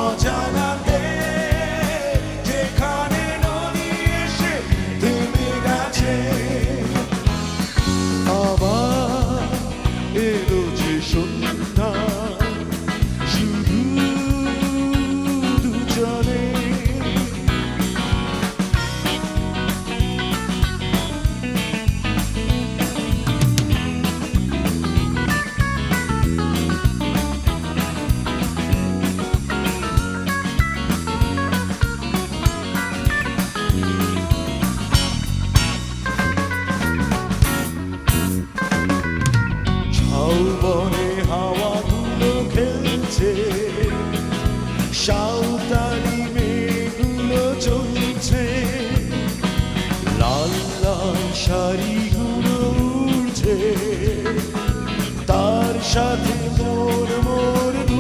অজানা দেশ যেখানে নদী এসে থেমে গেছে আবার এলো যে সন্ধ্যা শুধু দুজনে ঝাউবনে হাওয়াগুলো খেলছে শাও